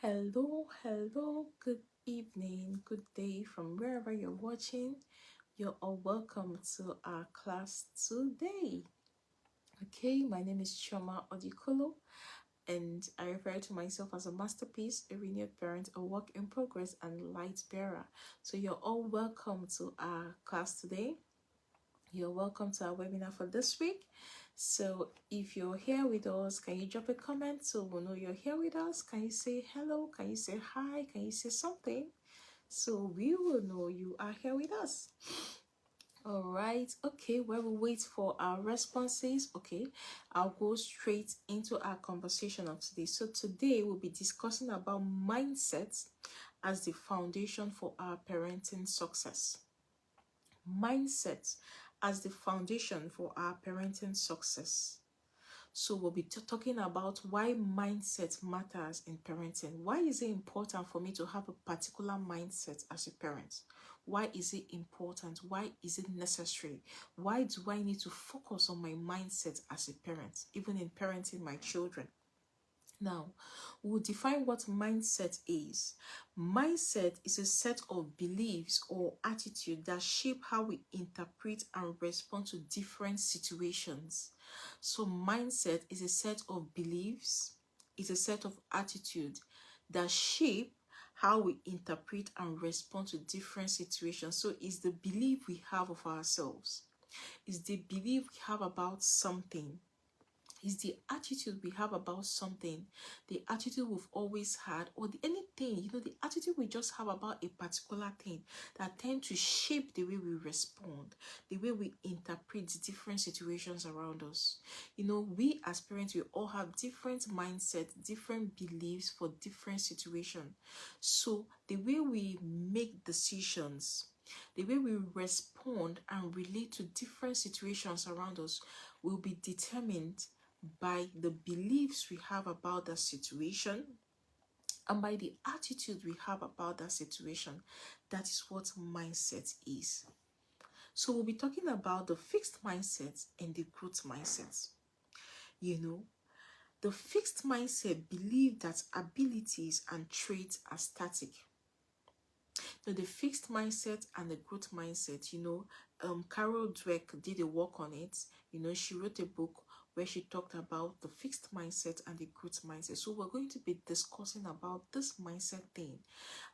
Hello, good evening, good day from wherever you're watching. You're all welcome to our class today. Okay, my name is Choma Odikolo, and I refer to myself as a masterpiece, a renewed parent, a work in progress, and light bearer. So you're all welcome to our class today. You're welcome to our webinar for this week. So if you're here with us, can you drop a comment so we'll know you're here with us? Can you say hello? Can you say hi? Can you say something? So we will know you are here with us. All right. Okay, while we wait for our responses, okay, I'll go straight into our conversation of today. So today we'll be discussing about mindset as the foundation for our parenting success. Mindset as the foundation for our parenting success. So we'll be talking about why mindset matters in parenting. Why is it important for me to have a particular mindset as a parent? Why is it important? Why is it necessary? Why do I need to focus on my mindset as a parent, even in parenting my children? Now, we'll define what mindset is. Mindset is a set of beliefs or attitude that shape how we interpret and respond to different situations. So, mindset is a set of beliefs, is a set of attitude that shape how we interpret and respond to different situations. So, it's the belief we have of ourselves, it's the belief we have about something, is the attitude we have about something, the attitude we've always had, or anything, the attitude we just have about a particular thing that tend to shape the way we respond, the way we interpret different situations around us. We as parents, we all have different mindsets, different beliefs for different situations. So the way we make decisions, the way we respond and relate to different situations around us will be determined by the beliefs we have about that situation and by the attitude we have about that situation. That is what mindset is. So we'll be talking about the fixed mindset and the growth mindset. The fixed mindset believes that abilities and traits are static. So the fixed mindset and the growth mindset, Carol Dweck did a work on it. She wrote a book where she talked about the fixed mindset and the growth mindset. So we're going to be discussing about this mindset thing,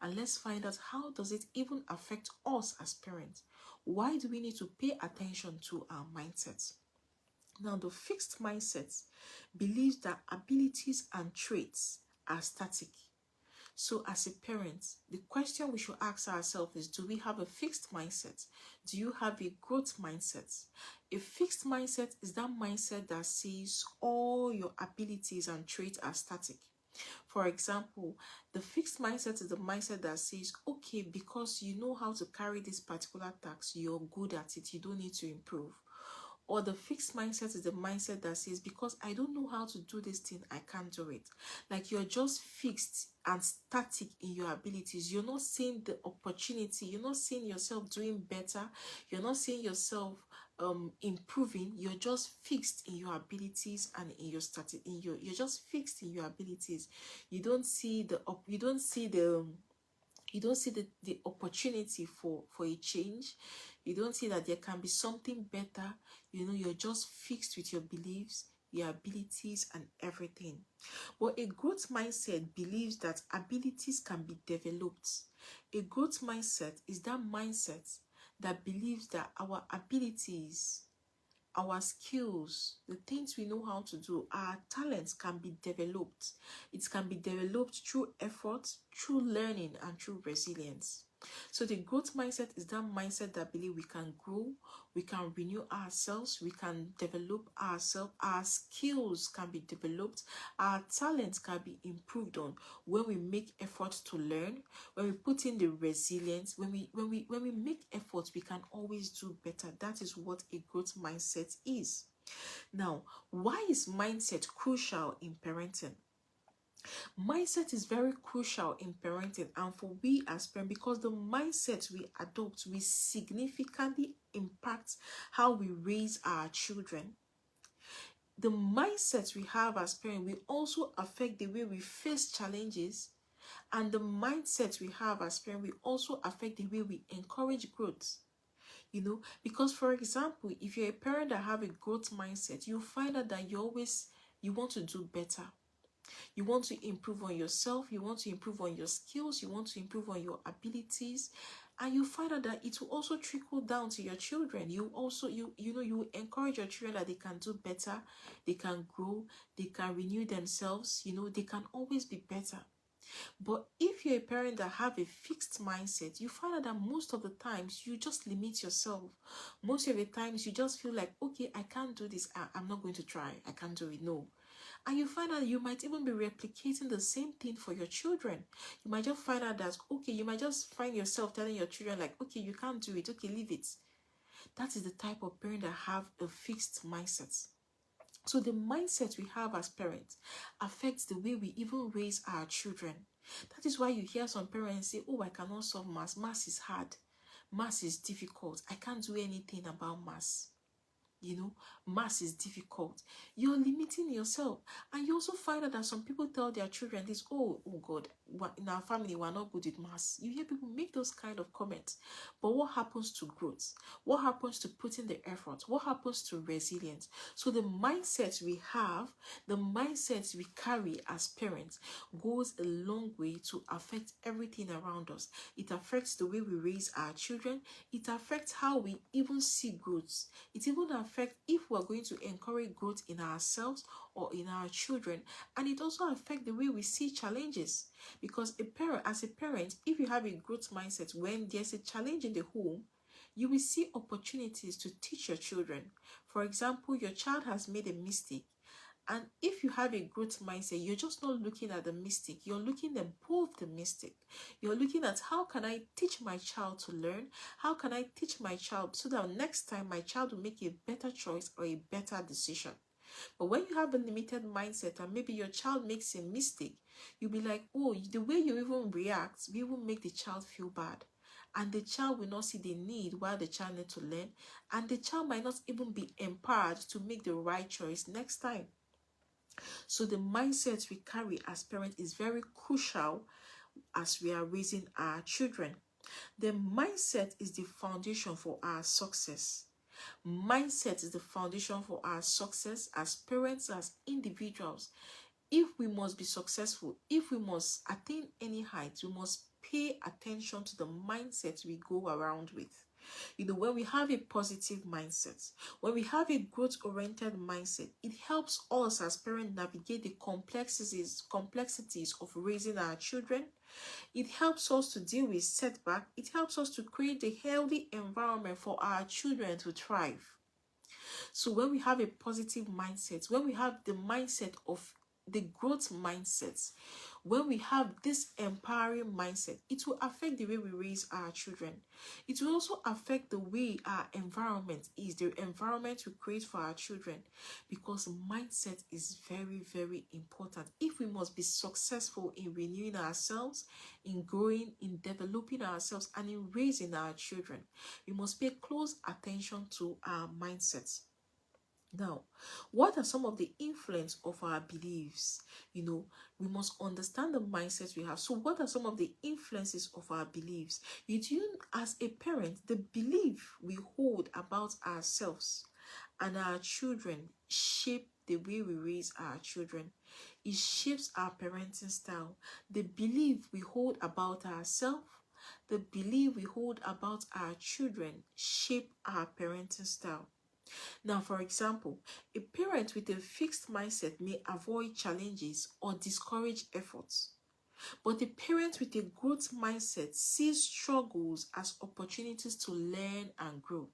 and let's find out how does it even affect us as parents. Why do we need to pay attention to our mindsets? Now, the fixed mindset believes that abilities and traits are static. So as a parent, the question we should ask ourselves is, do we have a fixed mindset? Do you have a growth mindset? A fixed mindset is that mindset that says all your abilities and traits are static. For example, the fixed mindset is the mindset that says, okay, because you know how to carry this particular task, you're good at it, you don't need to improve. Or the fixed mindset is the mindset that says, because I don't know how to do this thing, I can't do it. Like you're just fixed and static in your abilities. You're not seeing the opportunity. You're not seeing yourself doing better. You're not seeing yourself improving. You're just fixed in your abilities and in your you're just fixed in your abilities. You don't see the opportunity for a change. You don't see that there can be something better. You're just fixed with your beliefs, your abilities, and everything. But a growth mindset believes that abilities can be developed. A growth mindset is that mindset that believes that our abilities, our skills, the things we know how to do, our talents can be developed. It can be developed through effort, through learning, and through resilience. So the growth mindset is that mindset that believes we can grow, we can renew ourselves, we can develop ourselves, our skills can be developed, our talents can be improved on when we make effort to learn, when we put in the resilience, when we make effort, we can always do better. That is what a growth mindset is. Now, why is mindset crucial in parenting? Mindset is very crucial in parenting and for we as parents, because the mindset we adopt will significantly impact how we raise our children. The mindset we have as parents will also affect the way we face challenges, And the mindset we have as parents will also affect the way we encourage growth. Because for example, if you're a parent that have a growth mindset, you find out that you want to do better. You want to improve on yourself, you want to improve on your skills, you want to improve on your abilities, and you find out that it will also trickle down to your children. You encourage your children that they can do better, they can grow, they can renew themselves, they can always be better. But if you're a parent that have a fixed mindset, you find out that most of the times you just limit yourself. Most of the times you just feel like, okay, I can't do this, I'm not going to try, I can't do it. No. And you find out you might even be replicating the same thing for your children. You might just find out that, okay, you might just find yourself telling your children like, okay, you can't do it, okay, leave it. That is the type of parent that have a fixed mindset. So the mindset we have as parents affects the way we even raise our children. That is why you hear some parents say, oh, I cannot solve maths. Maths is hard. Maths is difficult. I can't do anything about maths. Maths is difficult. You're limiting yourself. And you also find out that some people tell their children this, oh God, in our family, we're not good at maths. You hear people make those kind of comments. But what happens to growth? What happens to putting the effort? What happens to resilience? So the mindset we have, the mindset we carry as parents goes a long way to affect everything around us. It affects the way we raise our children. It affects how we even see growth. It even affects if we're going to encourage growth in ourselves or in our children. And it also affects the way we see challenges. Because as a parent, if you have a growth mindset, when there's a challenge in the home, you will see opportunities to teach your children. For example, your child has made a mistake. And if you have a growth mindset, you're just not looking at the mistake. You're looking above the mistake. You're looking at how can I teach my child to learn? How can I teach my child so that next time my child will make a better choice or a better decision? But when you have a limited mindset and maybe your child makes a mistake, you'll be like, oh, the way you even react, we will make the child feel bad. And the child will not see the need while the child needs to learn. And the child might not even be empowered to make the right choice next time. So the mindset we carry as parents is very crucial as we are raising our children. The mindset is the foundation for our success. Mindset is the foundation for our success as parents, as individuals. If we must be successful, if we must attain any height, we must pay attention to the mindset we go around with. When we have a positive mindset, when we have a growth-oriented mindset, it helps us as parents navigate the complexities of raising our children. It helps us to deal with setback. It helps us to create a healthy environment for our children to thrive. So when we have a positive mindset, when we have the mindset of the growth mindset, when we have this empowering mindset, it will affect the way we raise our children. It will also affect the way our environment is, the environment we create for our children, because mindset is very, very important. If we must be successful in renewing ourselves, in growing, in developing ourselves, and in raising our children, we must pay close attention to our mindsets. Now, what are some of the influence of our beliefs? We must understand the mindsets we have. So what are some of the influences of our beliefs? As a parent, the belief we hold about ourselves and our children shape the way we raise our children. It shapes our parenting style. The belief we hold about ourselves, the belief we hold about our children shape our parenting style. Now, for example, a parent with a fixed mindset may avoid challenges or discourage efforts. But a parent with a growth mindset sees struggles as opportunities to learn and grow.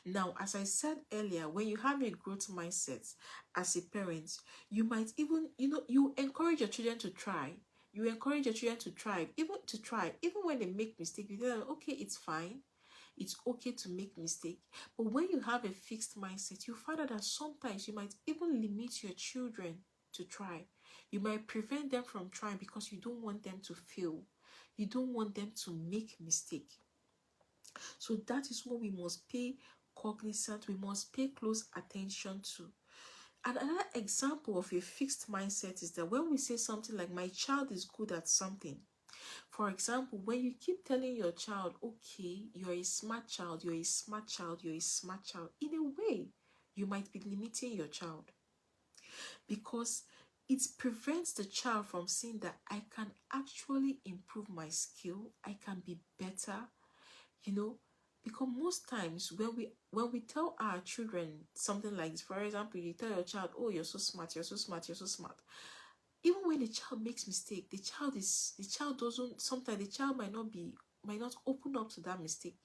Now, as I said earlier, when you have a growth mindset as a parent, you might even, you encourage your children to try. You encourage your children to try, even when they make mistakes. You tell them, okay, it's fine. It's okay to make mistakes. But when you have a fixed mindset, you find out that sometimes you might even limit your children to try. You might prevent them from trying because you don't want them to fail. You don't want them to make mistakes. So that is what we must pay cognizant, we must pay close attention to. And another example of a fixed mindset is that when we say something like, my child is good at something, for example, when you keep telling your child, okay, you're a smart child, you're a smart child, you're a smart child, in a way, you might be limiting your child, because it prevents the child from seeing that I can actually improve my skill, I can be better, you know. Because most times when we tell our children something like this, for example, you tell your child, oh, you're so smart, you're so smart, you're so smart. Even when the child makes mistake, the child doesn't, sometimes the child might not open up to that mistake,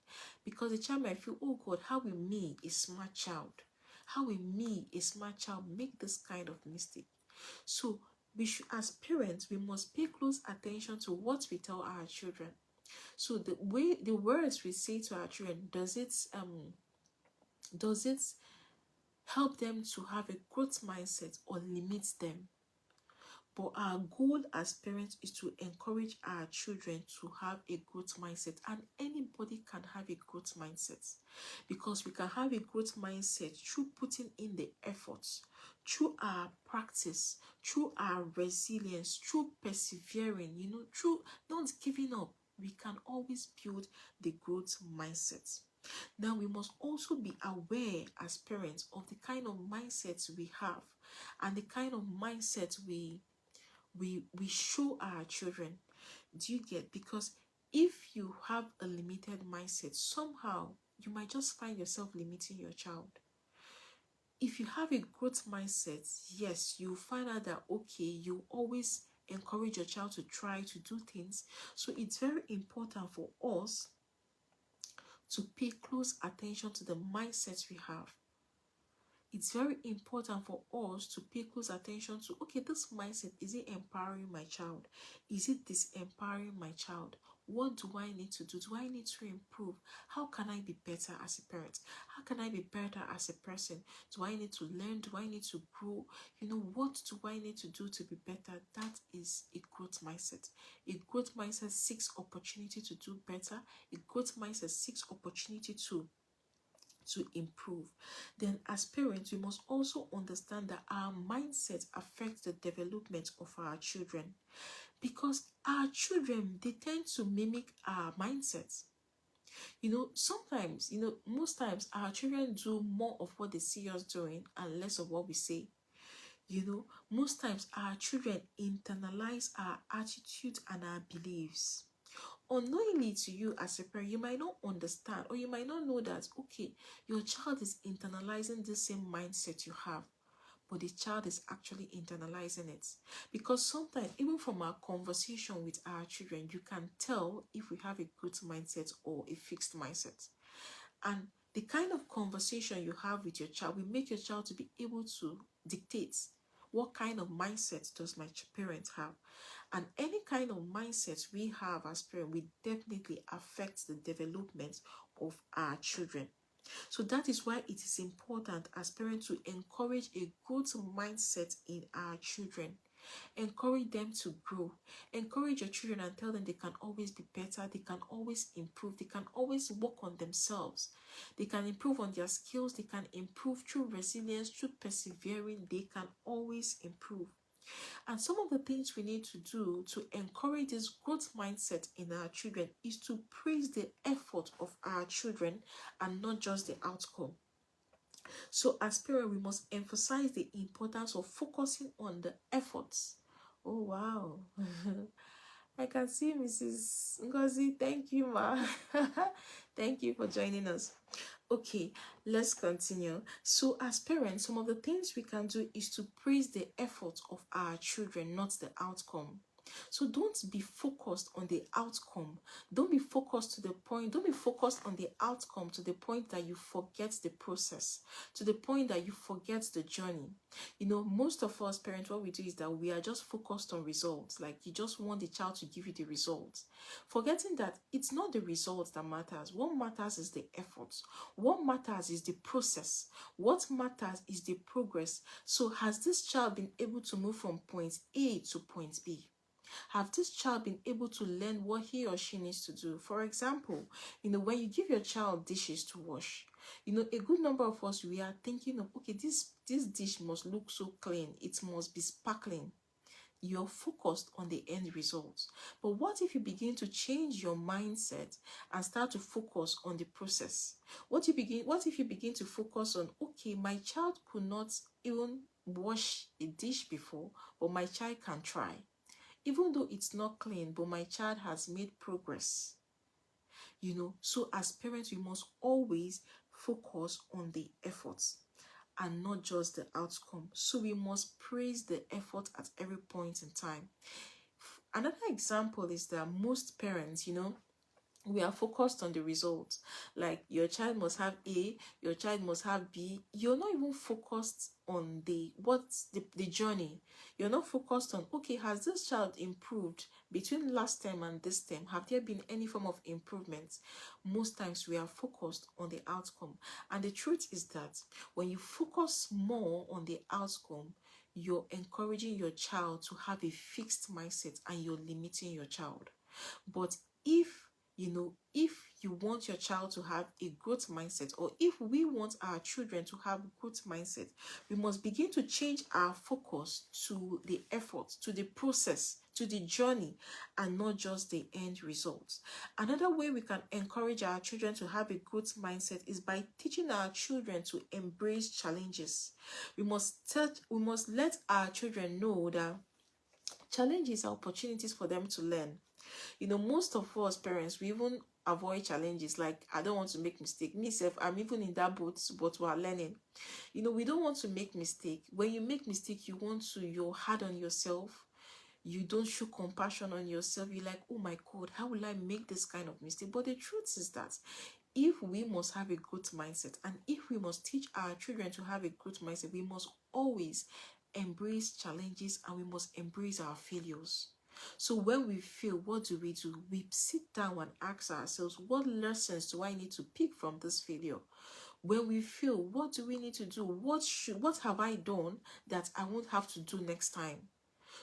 because the child might feel, oh God, how will me, a smart child, how will me, a smart child, make this kind of mistake? So we should, as parents, we must pay close attention to what we tell our children. So the words we say to our children, does it help them to have a growth mindset or limit them? But our goal as parents is to encourage our children to have a growth mindset, and anybody can have a growth mindset, because we can have a growth mindset through putting in the efforts, through our practice, through our resilience, through persevering, through not giving up. We can always build the growth mindset. Now, we must also be aware as parents of the kind of mindsets we have and the kind of mindset we show our children. Do you get? Because if you have a limited mindset, somehow you might just find yourself limiting your child. If you have a growth mindset, yes, you find out that, okay, you always encourage your child to try to do things. So it's very important for us to pay close attention to the mindsets we have. It's very important for us to pay close attention to, okay, this mindset, is it empowering my child? Is it disempowering my child? What do I need to do? Do I need to improve? How can I be better as a parent? How can I be better as a person? Do I need to learn? Do I need to grow? What do I need to do to be better? That is a growth mindset. A growth mindset seeks opportunity to do better. A growth mindset seeks opportunity to improve. Then as parents, we must also understand that our mindset affects the development of our children, because our children, they tend to mimic our mindsets. Sometimes, most times our children do more of what they see us doing and less of what we say. Most times our children internalize our attitudes and our beliefs. Unknowingly to you as a parent, you might not understand, or you might not know that, okay, your child is internalizing the same mindset you have, but the child is actually internalizing it. Because sometimes, even from our conversation with our children, you can tell if we have a growth mindset or a fixed mindset. And the kind of conversation you have with your child will make your child to be able to dictate, what kind of mindset does my parent have? And any kind of mindset we have as parents will definitely affect the development of our children. So that is why it is important as parents to encourage a growth mindset in our children. Encourage them to grow. Encourage your children and tell them they can always be better, they can always improve, they can always work on themselves. They can improve on their skills, they can improve through resilience, through persevering, they can always improve. And some of the things we need to do to encourage this growth mindset in our children is to praise the effort of our children and not just the outcome. So as parents, we must emphasize the importance of focusing on the efforts. Oh, wow. I can see Mrs. Ngozi. Thank you, ma. Thank you for joining us. Okay, let's continue. So as parents, some of the things we can do is to praise the effort of our children, not the outcome. So don't be focused on the outcome. Don't be focused on the outcome to the point that you forget the process, to the point that you forget the journey. Most of us parents, what we do is that we are just focused on results. Like, you just want the child to give you the results, forgetting that it's not the results that matters. What matters is the effort. What matters is the process. What matters is the progress. So has this child been able to move from point A to point B? Have this child been able to learn what he or she needs to do? For example, when you give your child dishes to wash, You know, a good number of us, we are thinking of, okay, this dish must look so clean, it must be sparkling. You're focused on the end results. But what if you begin to change your mindset and start to focus on the process? What if you begin to focus on, okay, my child could not even wash a dish before, but my child can try. Even though it's not clean, but my child has made progress. You know, so as parents, we must always focus on the efforts and not just the outcome. So we must praise the effort at every point in time. Another example is that most parents, you know, we are focused on the results. Like your child must have A, your child must have B. You're not even focused on the journey. You're not focused on, okay, has this child improved between last term and this term? Have there been any form of improvement? Most times we are focused on the outcome. And the truth is that when you focus more on the outcome, you're encouraging your child to have a fixed mindset and you're limiting your child. But if you want your child to have a growth mindset, or if we want our children to have growth mindset, we must begin to change our focus to the effort, to the process, to the journey, and not just the end results. Another way we can encourage our children to have a growth mindset is by teaching our children to embrace challenges. We must let our children know that challenges are opportunities for them to learn. You know, most of us parents, we even avoid challenges. Like, I don't want to make mistake. Myself, I'm even in that boat, but we're learning. You know, we don't want to make mistake. When you make mistake, you're hard on yourself. You don't show compassion on yourself. You're like, oh my God, how will I make this kind of mistake? But the truth is that if we must have a growth mindset, and if we must teach our children to have a growth mindset, we must always embrace challenges and we must embrace our failures. So when we fail, what do? We sit down and ask ourselves, what lessons do I need to pick from this failure? When we fail, what do we need to do? What have I done that I won't have to do next time?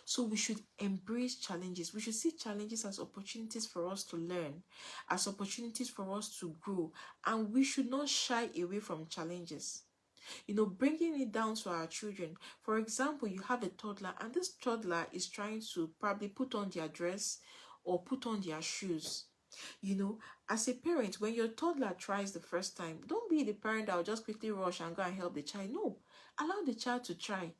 So we should embrace challenges. We should see challenges as opportunities for us to learn, as opportunities for us to grow, and we should not shy away from challenges. You know, bringing it down to our children. For example, you have a toddler, and this toddler is trying to probably put on their dress or put on their shoes. You know, as a parent, when your toddler tries the first time, don't be the parent that will just quickly rush and go and help the child. No, allow the child to try.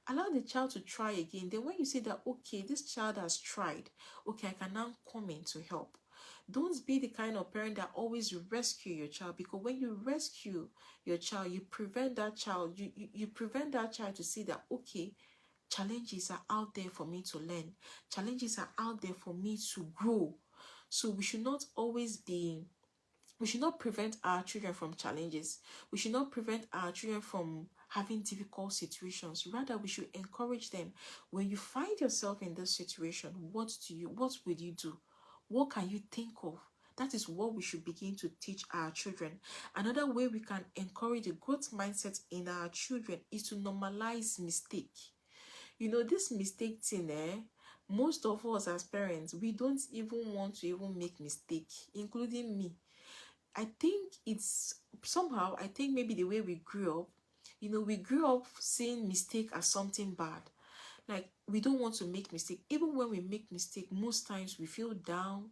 Allow the child to try again. Then when you say that, okay, this child has tried, okay, I can now come in to help. Don't be the kind of parent that always rescue your child, because when you rescue your child, you prevent that child, you prevent that child to see that, okay, challenges are out there for me to learn. Challenges are out there for me to grow. So we should not prevent our children from challenges. We should not prevent our children from having difficult situations. Rather, we should encourage them. When you find yourself in this situation, what will you do? What can you think of? That is what we should begin to teach our children. Another way we can encourage a growth mindset in our children is to normalize mistake. You know, this mistake thing, most of us as parents, we don't even want to even make mistake, including me. I think maybe the way we grew up, you know, we grew up seeing mistake as something bad. Like, we don't want to make mistake. Even when we make mistake, most times we feel down,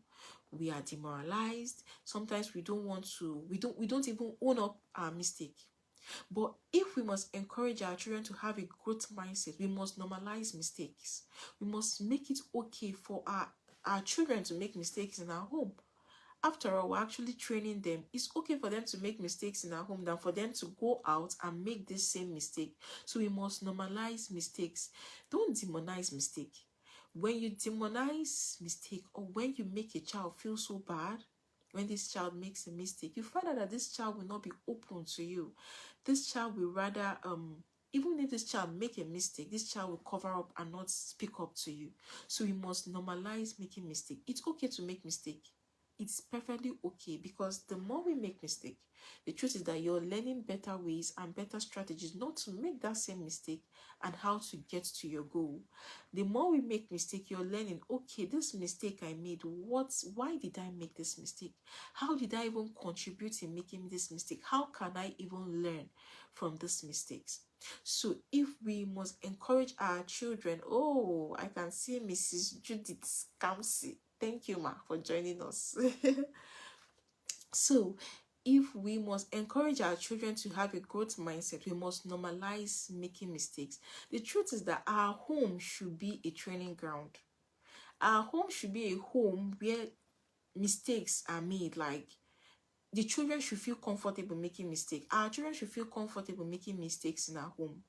we are demoralized. Sometimes we don't even own up our mistake. But if we must encourage our children to have a growth mindset, we must normalize mistakes. We must make it okay for our children to make mistakes in our home. After all, we're actually training them. It's okay for them to make mistakes in our home than for them to go out and make this same mistake. So we must normalize mistakes. Don't demonize mistake. When you demonize mistake, or when you make a child feel so bad, when this child makes a mistake, you find out that this child will not be open to you. This child will rather, even if this child make a mistake, this child will cover up and not speak up to you. So we must normalize making mistake. It's okay to make mistake. It's perfectly okay, because the more we make mistake, the truth is that you're learning better ways and better strategies not to make that same mistake and how to get to your goal. The more we make mistake, you're learning, okay, this mistake I made, why did I make this mistake? How did I even contribute in making this mistake? How can I even learn from these mistakes? So if we must encourage our children, oh, I can see Mrs. Judith Kamsi. Thank you, ma, for joining us. So if we must encourage our children to have a growth mindset, we must normalize making mistakes. The truth is that our home should be a training ground. Our home should be a home where mistakes are made. Like, the children should feel comfortable making mistakes. Our children should feel comfortable making mistakes in our home.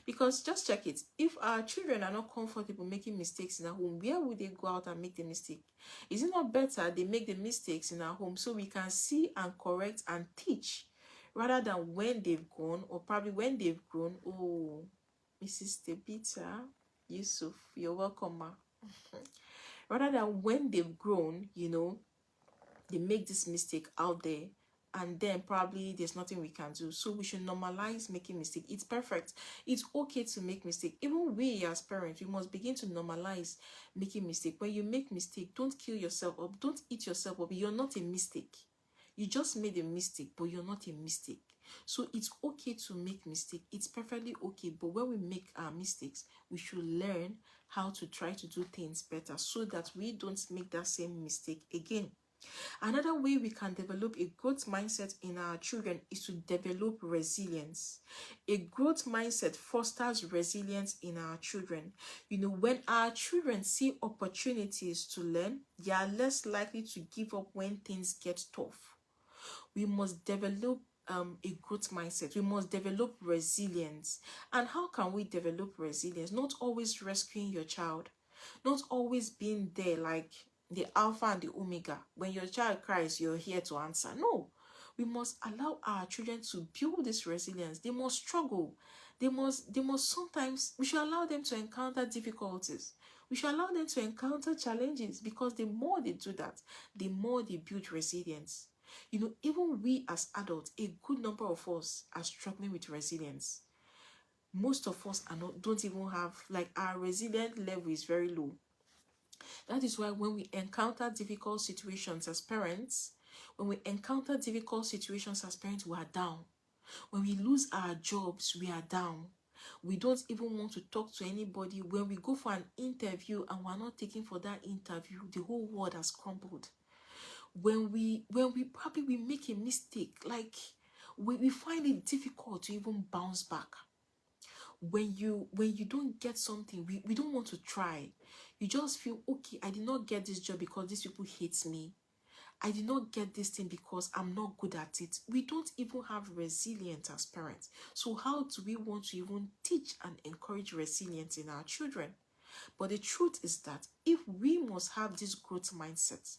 Because just check it, if our children are not comfortable making mistakes in our home, where would they go out and make the mistake? Is it not better they make the mistakes in our home so we can see and correct and teach, rather than when they've gone, or probably when they've grown? Oh, Mrs. Tebita Yusuf, you're welcome, ma. Rather than when they've grown, they make this mistake out there, and then probably there's nothing we can do. So we should normalize making mistake. It's perfect. It's okay to make mistake. Even we as parents, we must begin to normalize making mistake. When you make mistake, don't kill yourself up. Don't eat yourself up. You're not a mistake. You just made a mistake, but you're not a mistake. So it's okay to make mistake. It's perfectly okay. But when we make our mistakes, we should learn how to try to do things better so that we don't make that same mistake again. Another way we can develop a growth mindset in our children is to develop resilience. A growth mindset fosters resilience in our children. When our children see opportunities to learn, they are less likely to give up when things get tough. We must develop a growth mindset. We must develop resilience. And how can we develop resilience? Not always rescuing your child, not always being there like the alpha and the omega. When your child cries, you're here to answer. No, we must allow our children to build this resilience. They must struggle. They must sometimes, we should allow them to encounter difficulties. We should allow them to encounter challenges, because the more they do that, the more they build resilience. Even we as adults, a good number of us are struggling with resilience. Most of us don't even have, like, our resilient level is very low. That is why when we encounter difficult situations as parents, we are down. When we lose our jobs, we are down. We don't even want to talk to anybody. When we go for an interview and we're not taken for that interview, the whole world has crumbled. When we make a mistake, like, we find it difficult to even bounce back. When you don't get something, we don't want to try. You just feel, okay, I did not get this job because these people hate me. I did not get this thing because I'm not good at it. We don't even have resilience as parents. So how do we want to even teach and encourage resilience in our children? But the truth is that if we must have this growth mindset,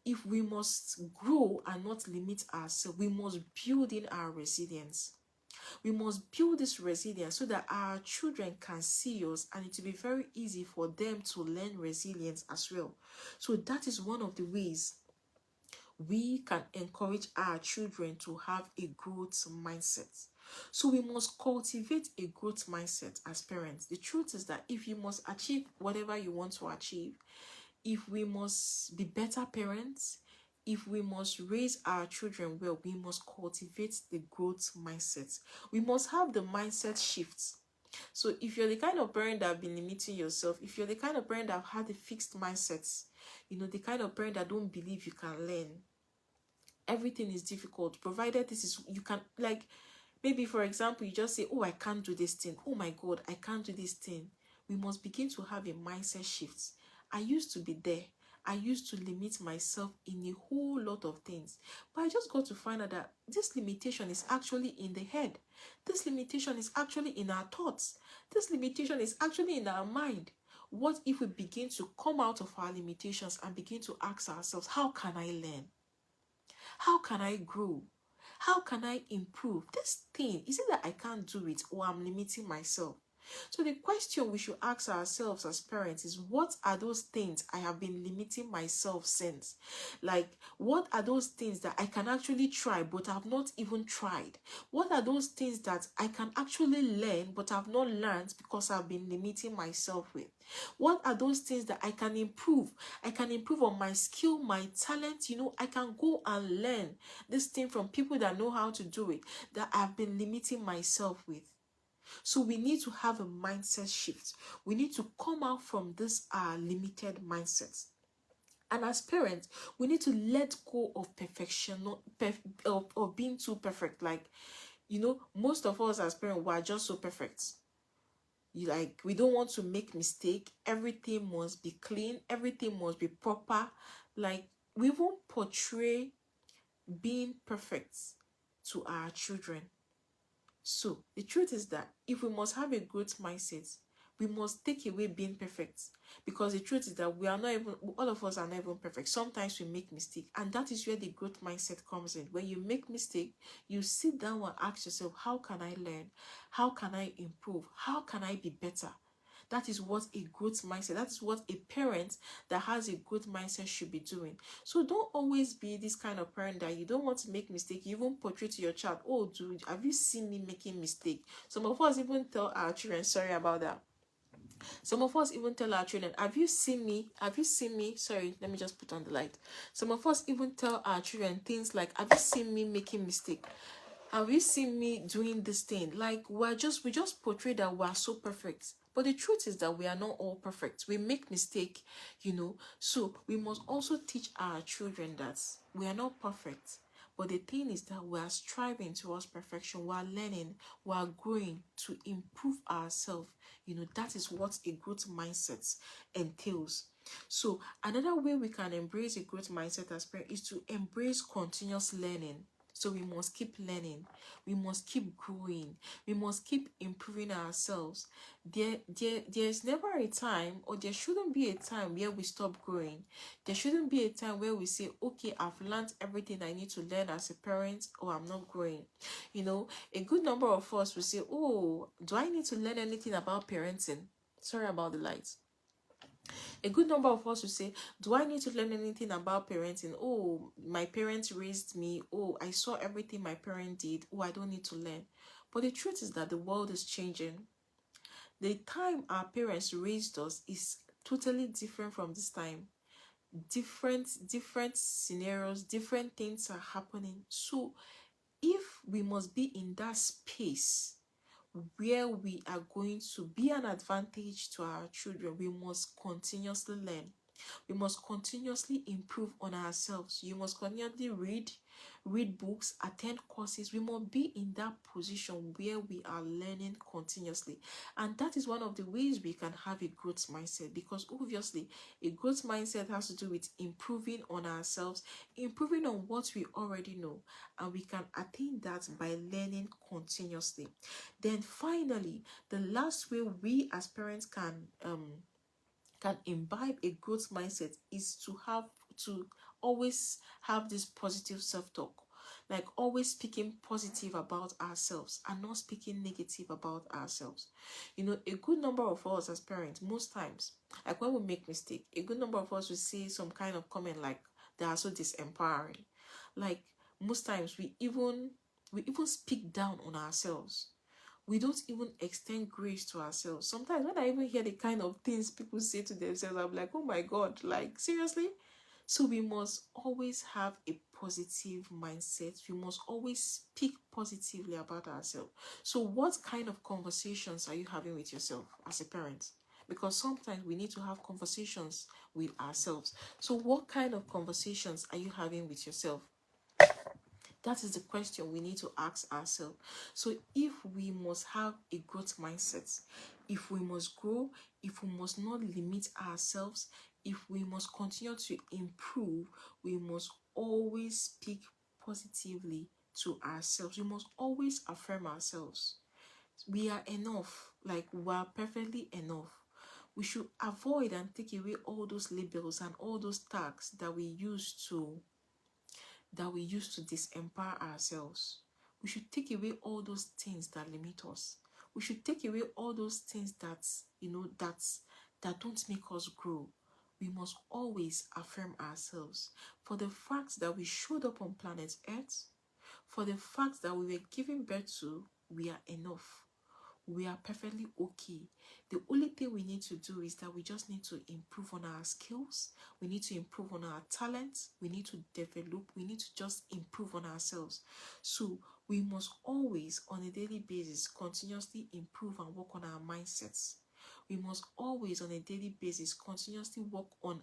if we must grow and not limit ourselves, we must build in our resilience. We must build this resilience so that our children can see us, and it will be very easy for them to learn resilience as well. So that is one of the ways we can encourage our children to have a growth mindset. So we must cultivate a growth mindset as parents. The truth is that if you must achieve whatever you want to achieve, if we must be better parents, if we must raise our children well, we must cultivate the growth mindset. We must have the mindset shifts. So if you're the kind of parent that have been limiting yourself, if you're the kind of parent that have had a fixed mindset, the kind of parent that don't believe you can learn, everything is difficult, provided this is, you can, like, maybe for example, you just say, oh, I can't do this thing. Oh my God, I can't do this thing. We must begin to have a mindset shift. I used to be there. I used to limit myself in a whole lot of things. But I just got to find out that this limitation is actually in the head. This limitation is actually in our thoughts. This limitation is actually in our mind. What if we begin to come out of our limitations and begin to ask ourselves, how can I learn? How can I grow? How can I improve? This thing, is it that I can't do it or I'm limiting myself? So the question we should ask ourselves as parents is, what are those things I have been limiting myself since? Like, what are those things that I can actually try but have not even tried? What are those things that I can actually learn but have not learned because I've been limiting myself with? What are those things that I can improve? I can improve on my skill, my talent. I can go and learn this thing from people that know how to do it, that I've been limiting myself with. So we need to have a mindset shift. We need to come out from this limited mindsets. And as parents, we need to let go of perfection, of being too perfect. Like, most of us as parents, we are just so perfect. We don't want to make mistake. Everything must be clean. Everything must be proper. Like, we won't portray being perfect to our children. So the truth is that if we must have a growth mindset, we must take away being perfect, because the truth is that we are not even, all of us are not even perfect. Sometimes we make mistakes, and that is where the growth mindset comes in. When you make mistake, you sit down and ask yourself, how can I learn? How can I improve? How can I be better? That is what a growth mindset, that is what a parent that has a growth mindset should be doing. So don't always be this kind of parent that you don't want to make mistake. You even portray to your child, oh dude, have you seen me making mistake? Some of us even tell our children, sorry about that. Some of us even tell our children, have you seen me? Have you seen me? Sorry, let me just put on the light. Some of us even tell our children things like, have you seen me making mistake? Have you seen me doing this thing? Like, we just portray that we are so perfect. But the truth is that we are not all perfect. We make mistake, So we must also teach our children that we are not perfect. But the thing is that we are striving towards perfection. We are learning. We are growing to improve ourselves. That is what a growth mindset entails. So another way we can embrace a growth mindset as parents is to embrace continuous learning. So we must keep learning. We must keep growing. We must keep improving ourselves. There's never a time, or there shouldn't be a time where we stop growing. There shouldn't be a time where we say, okay, I've learned everything I need to learn as a parent, or I'm not growing. A good number of us will say, oh, do I need to learn anything about parenting? Sorry about the lights. A good number of us will say, do I need to learn anything about parenting? Oh, my parents raised me. Oh, I saw everything my parent did. Oh, I don't need to learn. But the truth is that the world is changing. The time our parents raised us is totally different from this time. Different scenarios, different things are happening. So if we must be in that space where we are going to be an advantage to our children, we must continuously learn. We must continuously improve on ourselves. You must continuously read books, attend courses. We must be in that position where we are learning continuously. And that is one of the ways we can have a growth mindset, because obviously a growth mindset has to do with improving on ourselves, improving on what we already know, and we can attain that by learning continuously. Then finally, the last way we as parents can imbibe a growth mindset is to always have this positive self-talk, like always speaking positive about ourselves and not speaking negative about ourselves. A good number of us as parents, most times, like when we make mistake, a good number of us will say some kind of comment like, they are so disempowering. Like, most times we even speak down on ourselves. We don't even extend grace to ourselves. Sometimes when I even hear the kind of things people say to themselves, I'm like, oh my God, like, seriously? So we must always have a positive mindset. We must always speak positively about ourselves. So what kind of conversations are you having with yourself as a parent? Because sometimes we need to have conversations with ourselves. So what kind of conversations are you having with yourself? That is the question we need to ask ourselves. So if we must have a growth mindset, if we must grow, if we must not limit ourselves, if we must continue to improve, we must always speak positively to ourselves. We must always affirm ourselves. We are enough, like we are perfectly enough. We should avoid and take away all those labels and all those tags that we use to disempower ourselves. We should take away all those things that limit us. We should take away all those things that, that don't make us grow. We must always affirm ourselves for the fact that we showed up on planet Earth, for the fact that we were given birth to. We are enough. We are perfectly okay. The only thing we need to do is that we just need to improve on our skills. We need to improve on our talents. We need to develop. We need to just improve on ourselves. So we must always, on a daily basis, continuously improve and work on our mindsets. We must always, on a daily basis, continuously work on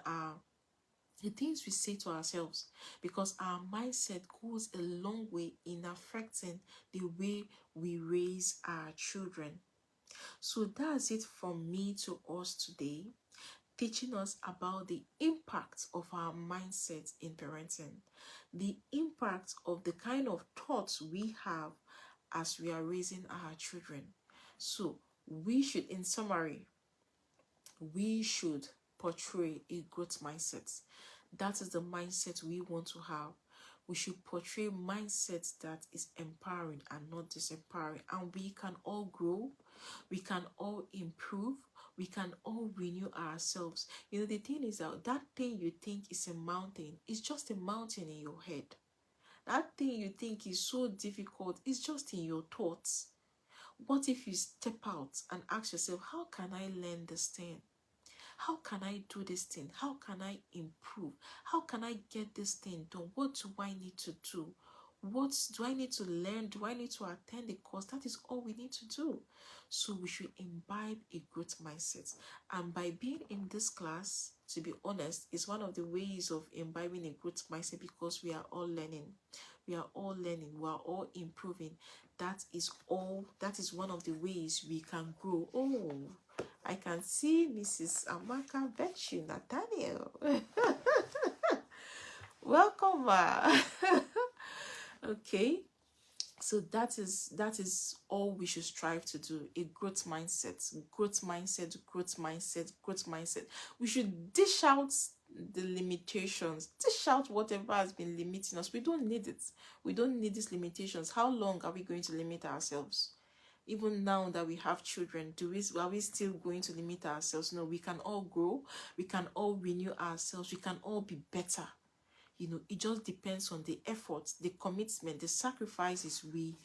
the things we say to ourselves, because our mindset goes a long way in affecting the way we raise our children. So that's it from me to us today, teaching us about the impact of our mindset in parenting, the impact of the kind of thoughts we have as we are raising our children. So we should, in summary, we should portray a growth mindset. That is the mindset we want to have. We should portray mindset that is empowering and not disempowering. And we can all grow. We can all improve. We can all renew ourselves. The thing is that thing you think is a mountain is just a mountain in your head. That thing you think is so difficult is just in your thoughts. What if you step out and ask yourself, how can I learn this thing? How can I do this thing? How can I improve? How can I get this thing done? What do I need to do? What do I need to learn? Do I need to attend a course? That is all we need to do. So we should imbibe a growth mindset. And by being in this class, to be honest, is one of the ways of imbibing a growth mindset, because we are all learning. We are all learning. We are all improving. That is one of the ways we can grow. Oh, I can see Mrs. Amaka Virtue Nathaniel. Welcome, ma. Okay. So that is all we should strive to do. A growth mindset, growth mindset, growth mindset, growth mindset. We should dish out the limitations, dish out whatever has been limiting us. We don't need it. We don't need these limitations. How long are we going to limit ourselves? Even now that we have children, are we still going to limit ourselves? No, we can all grow. We can all renew ourselves. We can all be better. It just depends on the effort, the commitment, the sacrifices we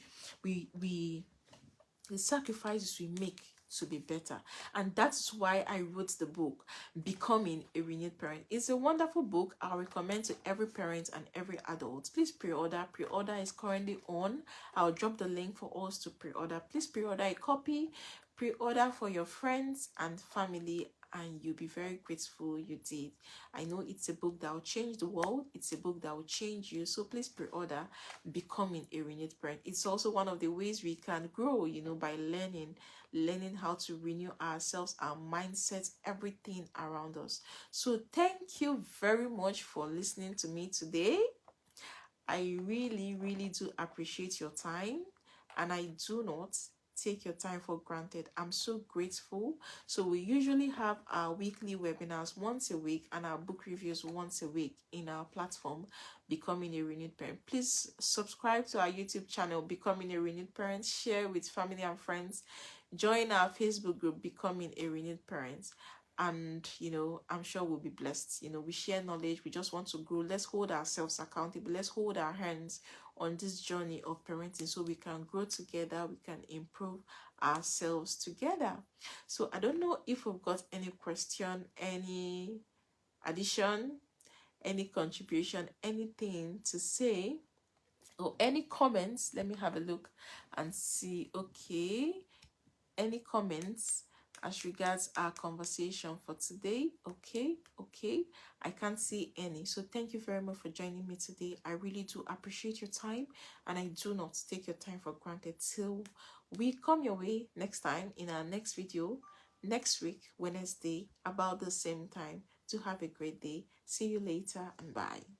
make to be better. And that's why I wrote the book, Becoming a Renewed Parent. It's a wonderful book. I recommend to every parent and every adult. Please pre-order. Pre-order is currently on. I'll drop the link for us to pre-order. Please pre-order a copy. Pre-order for your friends and family, and you'll be very grateful you did. I know it's a book that will change the world. It's a book that will change you. So please pre-order Becoming a Renewed Parent. It's also one of the ways we can grow, by learning how to renew ourselves, our mindsets, everything around us. So thank you very much for listening to me today. I really, really do appreciate your time, and I do not take your time for granted. I'm so grateful. So we usually have our weekly webinars once a week and our book reviews once a week in our platform, Becoming a Renewed Parent. Please subscribe to our YouTube channel, Becoming a Renewed Parent. Share with family and friends. Join our Facebook group, Becoming a Renewed Parent. And I'm sure we'll be blessed. We share knowledge. We just want to grow. Let's hold ourselves accountable. Let's hold our hands on this journey of parenting so we can grow together. We can improve ourselves together. So I don't know if we've got any question, any addition, any contribution, anything to say, or any comments. Let me have a look and see. Okay, any comments as regards our conversation for today? Okay, I can't see any. So thank you very much for joining me today. I really do appreciate your time, and I do not take your time for granted. Till we come your way next time in our next video next week, Wednesday, about the same time. Do have a great day. See you later, and bye.